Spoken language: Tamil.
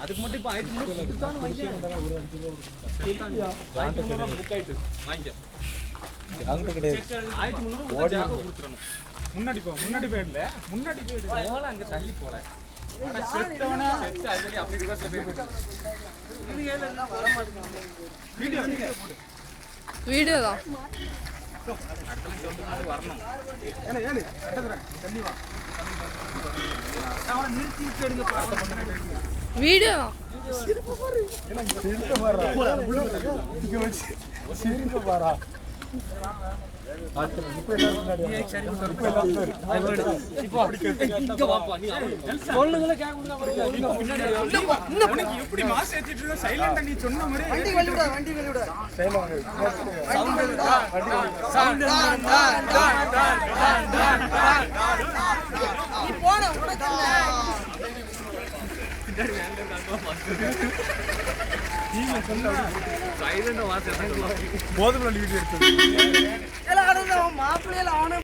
அதுக்கு மட்டும் இப்போ 1300 முன்னாடி போ முன்னாடி போயிடல முன்னாடி போயிடல அங்க தள்ளி போல செட்டவனா செட் அதுல அப்படி ரிவர்ஸ்ல போய் வீடியோ தான் வரணும் ஏல ஏல கட்டதுறேன் தள்ளி வா நான் நிறுத்தி எடுங்க வீடியோ சிரிப்பு பாரு என்ன சிரிப்பு பாரு இங்க வச்சு சிரிப்பு பாரு ஆட்கள் இப்போ சொல்லுங்களே கேட்க முடியல உனக்கு எப்படி மாஸ் ஏத்திட்டு இருக்க சைலண்டா நீ சொன்ன மாதிரி வண்டி வெளிய விடு சவுண்ட் நீ போடா உனக்கு நீங்க சொன்னா சைலண்டா வாஸ் ஏத்திட்டு போதும் வீடியோ எடுத்து எல்லாம் மாப்பிள்ளையில அவன